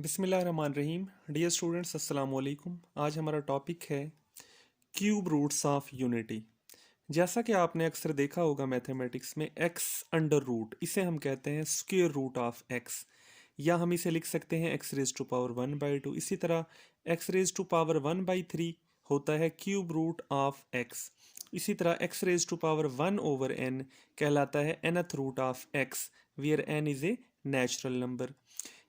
बिस्मिल्लाहिर्रहमानिर्रहीम। Dear students, अस्सलाम वालेकुम। आज हमारा टॉपिक है क्यूब रूट्स ऑफ यूनिटी। जैसा कि आपने अक्सर देखा होगा मैथमेटिक्स में, एक्स अंडर रूट, इसे हम कहते हैं स्क्वायर रूट ऑफ एक्स, या हम इसे लिख सकते हैं एक्स रेज टू पावर 1/2। इसी तरह एक्स रेज टू पावर 1/3 होता है क्यूब रूट ऑफ एक्स। इसी तरह x raise to power 1/n कहलाता है nth root of x, where n is a natural number.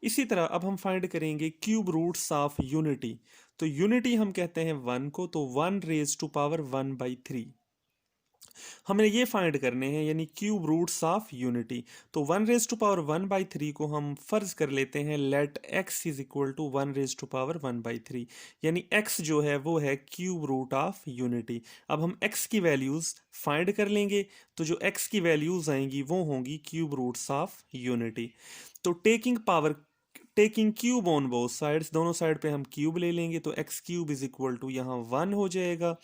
इसी तरह अब हम फाइंड करेंगे क्यूब रूट्स ऑफ यूनिटी। तो यूनिटी हम कहते हैं 1 को, तो 1 रेज टू पावर 1/3 हमें ये फाइंड करने हैं, यानी क्यूब रूट्स ऑफ यूनिटी। तो 1 रेज टू पावर 1/3 को हम फर्ज कर लेते हैं let x is equal to 1 raise to power 1/3, यानी x जो है वो है क्यूब रूट ऑफ यूनिटी। अब हम x की वैल्यूज फाइंड कर लेंगे, तो जो x की वैल्यूज आएंगी वो होंगी क्यूब रूट्स ऑफ यूनिटी। तो taking cube on both sides, दोनों साइड पे हम क्यूब ले लेंगे, तो x cube is equal to यहाँ 1 हो जाएगा,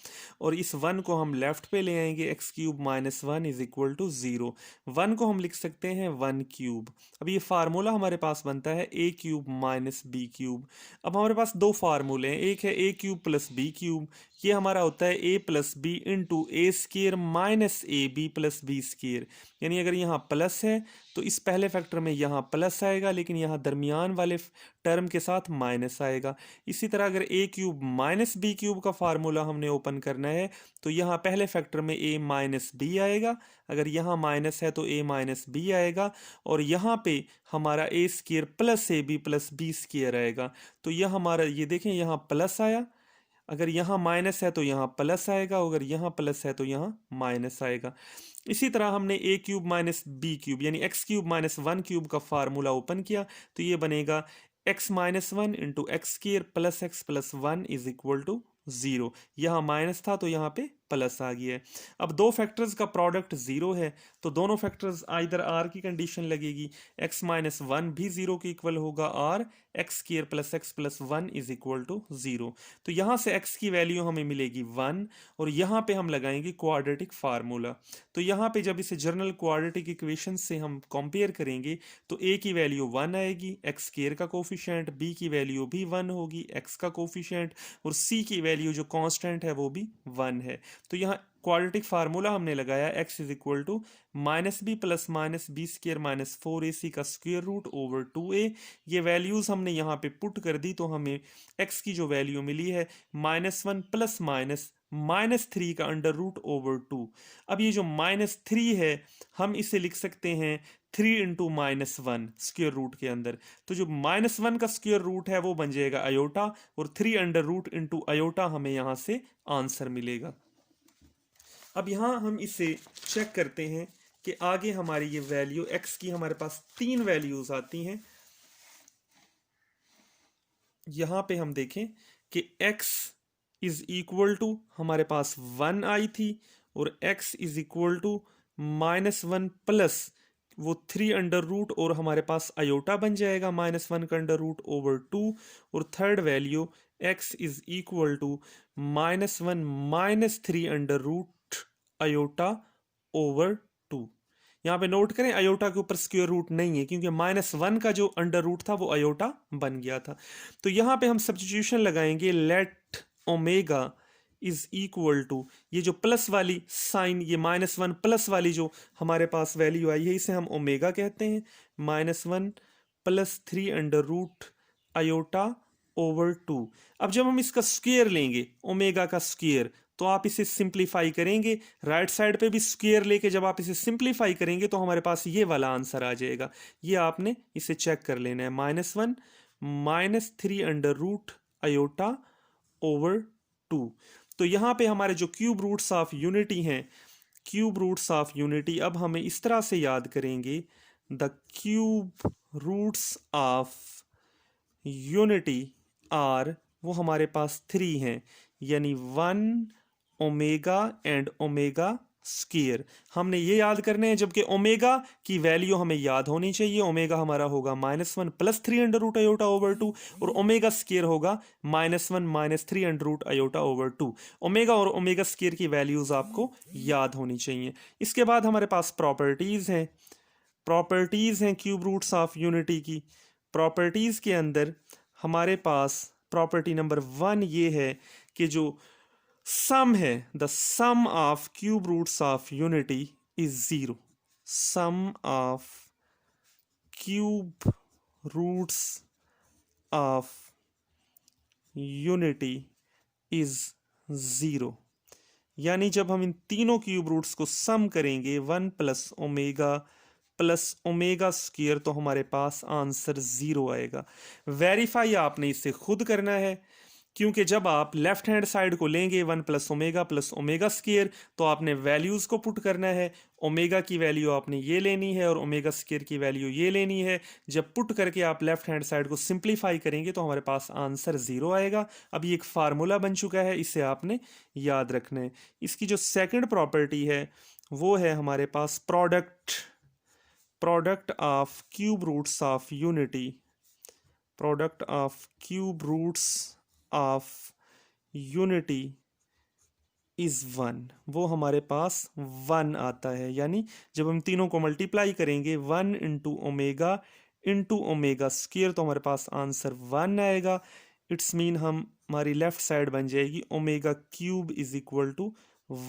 और इस 1 को हम लेफ्ट पे ले आएंगे, x cube minus 1 is equal to 0। 1 को हम लिख सकते हैं 1 क्यूब। अब ये फार्मूला हमारे पास बनता है a cube minus b cube. अब हमारे पास दो फार्मूले हैं, एक है a cube plus b cube, ये हमारा होता है a plus b into a square minus a b plus b square. यानी अगर यहाँ प्लस है तो इस पहले फैक्टर में यहाँ प्लस आएगा, लेकिन यहाँ दरमियान वाले टर्म के साथ माइनस आएगा। इसी तरह अगर ए क्यूब माइनस बी क्यूब का फार्मूला हमने ओपन करना है, तो यहाँ पहले फैक्टर में ए माइनस बी आएगा, अगर यहाँ माइनस है तो ए माइनस बी आएगा, और यहाँ पे हमारा ए स्केयर प्लस बी स्केयर आएगा। तो यह हमारा, ये देखें यहाँ प्लस आया, अगर यहाँ माइनस है तो यहाँ प्लस आएगा, अगर यहाँ प्लस है तो यहाँ माइनस आएगा। इसी तरह हमने a cube minus b cube यानी एक्स क्यूब माइनस 1 क्यूब का फार्मूला ओपन किया, तो ये बनेगा x minus 1 into x square plus x plus 1 is equal to 0। यहाँ माइनस था तो यहाँ पे प्लस आ गया है। अब दो फैक्टर्स का प्रोडक्ट 0 है, तो दोनों फैक्टर्स आइदर आर की कंडीशन लगेगी, एक्स माइनस 1 भी 0 के इक्वल होगा, और x square plus x plus 1 is equal to 0। तो यहाँ से एक्स की वैल्यू हमें मिलेगी 1, और यहाँ पे हम लगाएंगे क्वाड्रेटिक फार्मूला। तो यहाँ पे जब इसे जनरल क्वाड्रेटिक इक्वेशन से हम कंपेयर करेंगे, तो ए की वैल्यू 1 आएगी, एक्स स्केयर का कोफिशिएंट, बी की वैल्यू भी 1 होगी, एक्स का कोफिशिएंट, और सी की वैल्यू जो कांस्टेंट है वो भी 1 है। तो यहाँ क्वाड्रेटिक फार्मूला हमने लगाया, x is equal to minus b plus minus b square minus 4ac का स्क्वायर रूट ओवर 2a। ये वैल्यूज हमने यहाँ पे पुट कर दी, तो हमें x की जो वैल्यू मिली है -1 प्लस -3 का अंडर रूट ओवर 2। अब ये जो -3 है, हम इसे लिख सकते हैं 3 इंटू -1 स्क्वायर रूट के अंदर। तो जो -1 का स्क्वायर रूट है वो बन जाएगा अयोटा, और 3 अंडर रूट इंटू अयोटा हमें यहाँ से आंसर मिलेगा। अब यहाँ हम इसे चेक करते हैं कि आगे हमारी ये वैल्यू x की, हमारे पास 3 वैल्यूज आती हैं। यहाँ पे हम देखें कि x इज इक्वल टू हमारे पास 1 आई थी, और x is equal to -1 plus वो 3 अंडर रूट, और हमारे पास अयोटा बन जाएगा -1 का अंडर रूट ओवर 2, और third value x is equal to -1 -3 under root iota over 2। यहाँ पे नोट करें, अयोटा के ऊपर स्क्वायर रूट नहीं है, क्योंकि -1 का जो अंडर रूट था वो अयोटा बन गया था। तो यहाँ पे हम सब्स्टिट्यूशन लगाएंगे, let omega is equal to, ये जो प्लस वाली साइन, ये -1 प्लस वाली जो हमारे पास वैल्यू आई है, इसे हम ओमेगा कहते हैं, -1 plus 3 under root iota over 2। अब जब हम इसका स्क्वायर लेंगे, ओमेगा का स्क्वायर, तो आप इसे सिंप्लीफाई करेंगे, राइट साइड पे भी स्क्वायर लेके जब आप इसे सिंप्लीफाई करेंगे तो हमारे पास ये वाला आंसर आ जाएगा। ये आपने इसे चेक कर लेना है, -1 -3 अंडर रूट अयोटा ओवर 2। तो यहाँ पे हमारे जो क्यूब रूट्स ऑफ यूनिटी हैं, क्यूब रूट्स ऑफ यूनिटी अब हमें इस तरह से याद करेंगे, the cube roots of unity are, वो हमारे पास 3 हैं, यानी 1 ओमेगा एंड ओमेगा स्क्वायर। हमने ये याद करने हैं, जबकि ओमेगा की वैल्यू हमें याद होनी चाहिए। ओमेगा हमारा होगा -1 plus 3 under root iota over 2, और ओमेगा स्क्वायर होगा -1 -3 under root iota over 2। Omega और ओमेगा स्क्वायर की वैल्यूज आपको याद होनी चाहिए। इसके बाद हमारे पास प्रॉपर्टीज हैं, क्यूब रूट्स ऑफ यूनिटी की। प्रॉपर्टीज़ के अंदर हमारे पास प्रॉपर्टी नंबर 1 ये है कि जो सम है, the sum of cube roots of unity is zero. Sum of cube roots of unity is zero. यानी जब हम इन तीनों क्यूब रूट्स को सम करेंगे 1 प्लस ओमेगा स्क्वायर, तो हमारे पास आंसर 0 आएगा। वेरीफाई आपने इसे खुद करना है, क्योंकि जब आप लेफ्ट हैंड साइड को लेंगे 1 प्लस ओमेगा स्क्वायर, तो आपने वैल्यूज़ को पुट करना है। ओमेगा की वैल्यू आपने ये लेनी है और ओमेगा स्क्वायर की वैल्यू ये लेनी है। जब पुट करके आप लेफ्ट हैंड साइड को सिंप्लीफाई करेंगे तो हमारे पास आंसर 0 आएगा। अब ये एक फार्मूला बन चुका है, इसे आपने याद रखना है। इसकी जो सेकंड प्रॉपर्टी है वो है हमारे पास product of cube roots of unity. Product of cube roots of unity is 1। वो हमारे पास 1 आता है। यानी जब हम तीनों को मल्टीप्लाई करेंगे 1 इंटू ओमेगा स्क्वायर, तो हमारे पास आंसर 1 आएगा। इट्स मीन हमारी लेफ्ट साइड बन जाएगी omega cube is equal to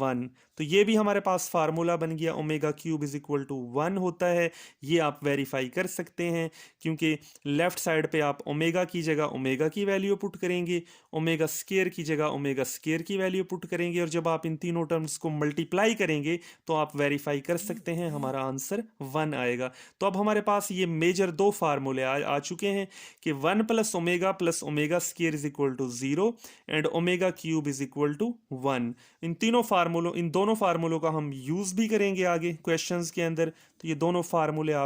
1। तो ये भी हमारे पास फार्मूला बन गया, omega cube is equal to 1 होता है। ये आप वेरीफाई कर सकते हैं, क्योंकि लेफ्ट साइड पे आप ओमेगा की जगह ओमेगा की वैल्यू पुट करेंगे, ओमेगा स्क्वायर की जगह ओमेगा स्क्वायर की वैल्यू पुट करेंगे, और जब आप इन तीनों टर्म्स को मल्टीप्लाई करेंगे तो आप वेरीफाई कर सकते हैं, हमारा आंसर 1 आएगा। तो अब हमारे पास ये मेजर 2 फार्मूले आ चुके हैं कि 1 plus omega square is equal to 0 and omega cube is equal to 1। इन दोनों फार्मूलों का हम यूज भी करेंगे आगे क्वेश्चंस के अंदर। तो ये दोनों फार्मूले आप